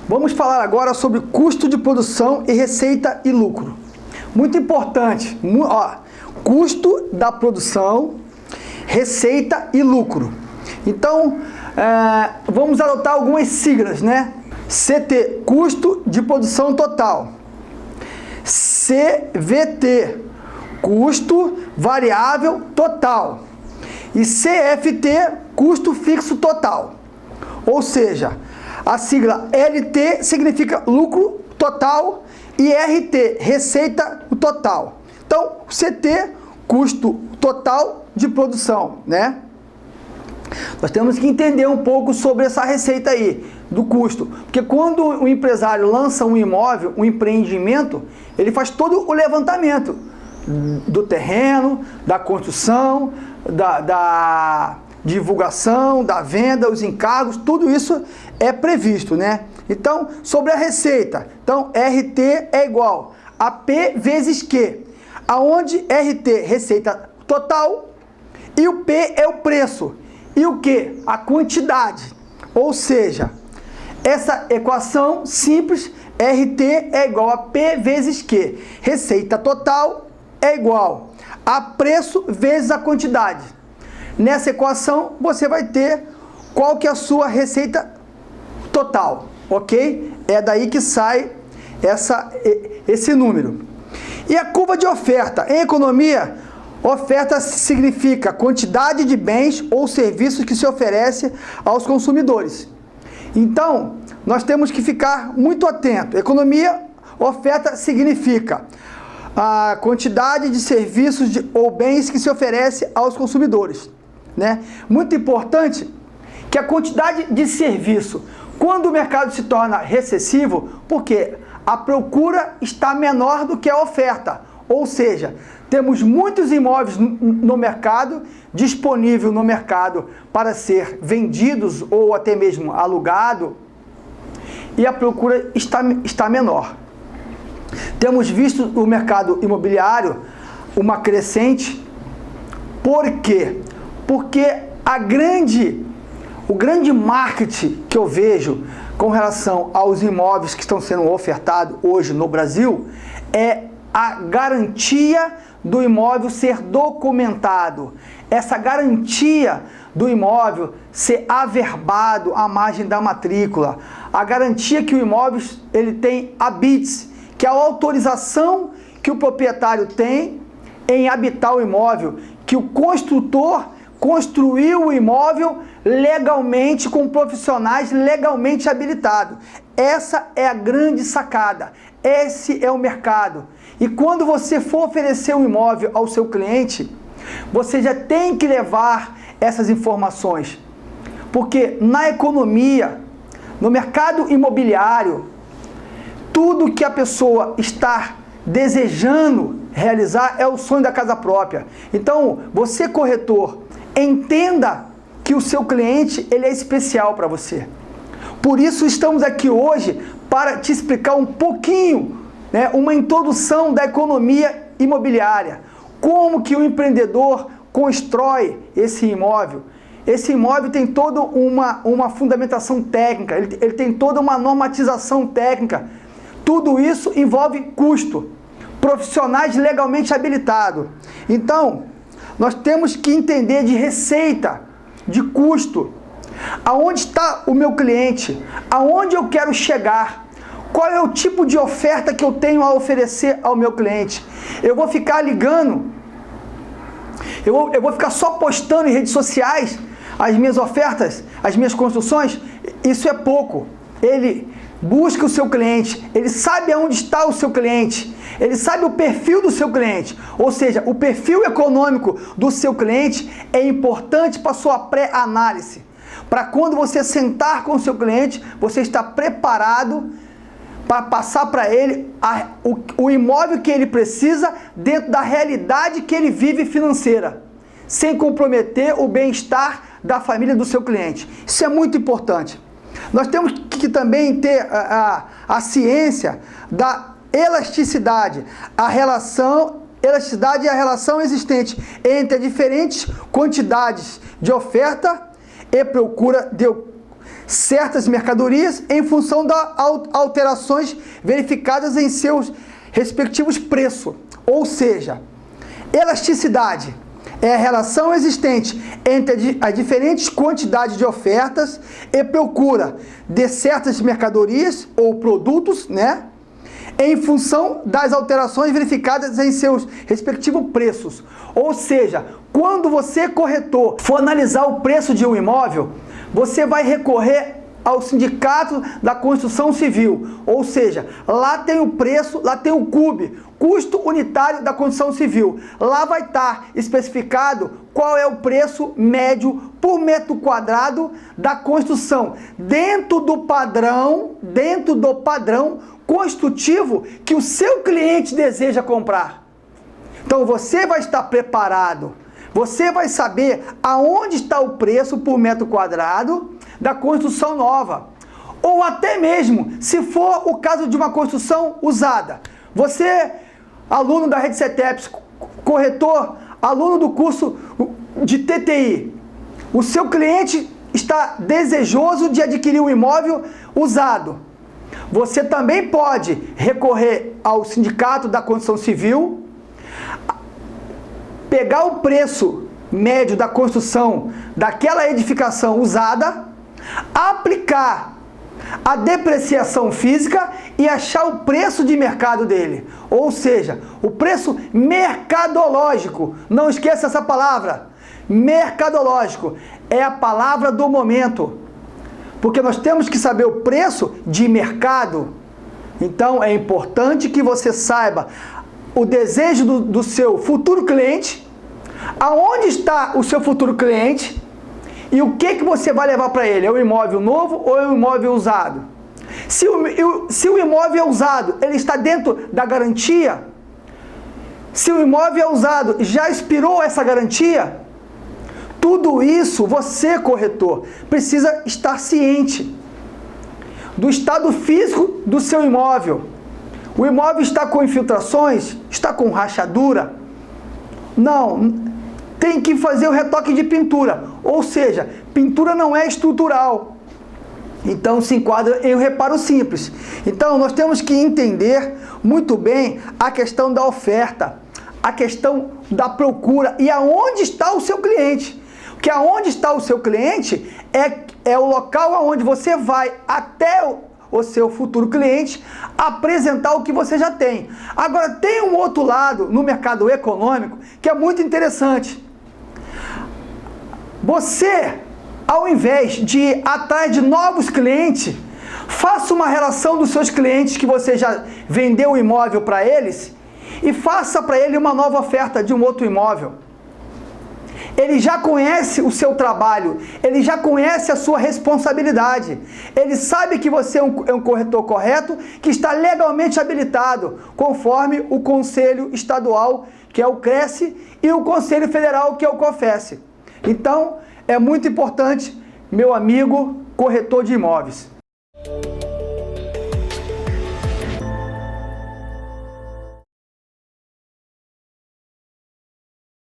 Vamos falar agora sobre custo de produção e receita e lucro. Muito importante, custo da produção, receita e lucro. Então, vamos adotar algumas siglas, né? CT, custo de produção total. CVT, custo variável total. E CFT, custo fixo total. Ou seja, a sigla LT significa lucro total e RT, receita total. Então, CT, custo total de produção, né? Nós temos que entender um pouco sobre essa receita aí, do custo. Porque quando o empresário lança um imóvel, um empreendimento, ele faz todo o levantamento do terreno, da construção, da divulgação, da venda, os encargos, tudo isso é previsto, né? Então, sobre a receita, então RT é igual a P vezes Q, aonde RT, receita total, e o P é o preço, e o Q, a quantidade. Ou seja, essa equação simples, RT é igual a P vezes Q, receita total é igual a preço vezes a quantidade. Nessa equação, você vai ter qual que é a sua receita total, ok? É daí que sai esse número. E a curva de oferta? Em economia, oferta significa quantidade de bens ou serviços que se oferece aos consumidores. Então, nós temos que ficar muito atento. Economia, oferta significa a quantidade de serviços ou bens que se oferece aos consumidores, né? Muito importante que a quantidade de serviço, quando o mercado se torna recessivo, porque a procura está menor do que a oferta, ou seja, temos muitos imóveis no mercado, disponível no mercado para ser vendidos ou até mesmo alugado, e a procura está menor. Temos visto no mercado imobiliário uma crescente. Por quê? Porque o grande marketing que eu vejo com relação aos imóveis que estão sendo ofertados hoje no Brasil é a garantia do imóvel ser documentado. Essa garantia do imóvel ser averbado à margem da matrícula. A garantia que o imóvel ele tem habites, que é a autorização que o proprietário tem em habitar o imóvel, que o construtor construiu o imóvel legalmente, com profissionais legalmente habilitados. Essa é a grande sacada, esse é o mercado. E quando você for oferecer um imóvel ao seu cliente, você já tem que levar essas informações. Porque na economia, no mercado imobiliário, tudo que a pessoa está desejando realizar é o sonho da casa própria. Então, você corretor, entenda que o seu cliente ele é especial para você. Por isso estamos aqui hoje para te explicar um pouquinho, né, uma introdução da economia imobiliária. Como que o empreendedor constrói esse imóvel. Esse imóvel tem toda uma fundamentação técnica, ele tem toda uma normatização técnica. Tudo isso envolve custo. Profissionais legalmente habilitados. Então, nós temos que entender de receita, de custo. Aonde está o meu cliente? Aonde eu quero chegar? Qual é o tipo de oferta que eu tenho a oferecer ao meu cliente? Eu vou ficar ligando? Eu vou ficar só postando em redes sociais as minhas ofertas, as minhas construções? Isso é pouco. Ele busca o seu cliente, ele sabe aonde está o seu cliente, ele sabe o perfil do seu cliente, ou seja, o perfil econômico do seu cliente é importante para a sua pré-análise, para quando você sentar com o seu cliente, você está preparado para passar para ele o imóvel que ele precisa dentro da realidade que ele vive financeira, sem comprometer o bem-estar da família do seu cliente. Isso é muito importante. Nós temos que também ter a ciência da elasticidade, elasticidade é a relação existente entre as diferentes quantidades de oferta e procura certas mercadorias em função das alterações verificadas em seus respectivos preços. Ou seja, elasticidade é a relação existente entre as diferentes quantidades de ofertas e procura de certas mercadorias ou produtos, né? Em função das alterações verificadas em seus respectivos preços. Ou seja, quando você, corretor, for analisar o preço de um imóvel, você vai recorrer ao Sindicato da Construção Civil. Ou seja, lá tem o preço, lá tem o CUB, custo unitário da construção civil. Lá vai estar especificado qual é o preço médio por metro quadrado da construção, dentro do padrão construtivo que o seu cliente deseja comprar. Então você vai estar preparado, você vai saber aonde está o preço por metro quadrado da construção nova. Ou até mesmo, se for o caso de uma construção usada. Você, aluno da Rede CETEPS, corretor, aluno do curso de TTI, o seu cliente está desejoso de adquirir um imóvel usado. Você também pode recorrer ao Sindicato da Construção Civil, pegar o preço médio da construção daquela edificação usada, aplicar a depreciação física e achar o preço de mercado dele. Ou seja, o preço mercadológico. Não esqueça essa palavra. Mercadológico é a palavra do momento. Porque nós temos que saber o preço de mercado. Então é importante que você saiba o desejo do seu futuro cliente, aonde está o seu futuro cliente e o que você vai levar para ele. É um imóvel novo ou é um imóvel usado? Se o imóvel é usado, ele está dentro da garantia? Se o imóvel é usado, já expirou essa garantia? Tudo isso, você, corretor, precisa estar ciente do estado físico do seu imóvel. O imóvel está com infiltrações? Está com rachadura? Não, tem que fazer o retoque de pintura. Ou seja, pintura não é estrutural. Então se enquadra em um reparo simples. Então nós temos que entender muito bem a questão da oferta, a questão da procura e aonde está o seu cliente. Porque aonde está o seu cliente é o local aonde você vai até o seu futuro cliente apresentar o que você já tem. Agora tem um outro lado no mercado econômico que é muito interessante. Você, ao invés de ir atrás de novos clientes, faça uma relação dos seus clientes que você já vendeu o imóvel para eles e faça para ele uma nova oferta de um outro imóvel. Ele já conhece o seu trabalho, ele já conhece a sua responsabilidade, ele sabe que você é um corretor correto, que está legalmente habilitado, conforme o Conselho Estadual, que é o CRESSE, e o Conselho Federal, que é o COFESE. Então, é muito importante, meu amigo corretor de imóveis.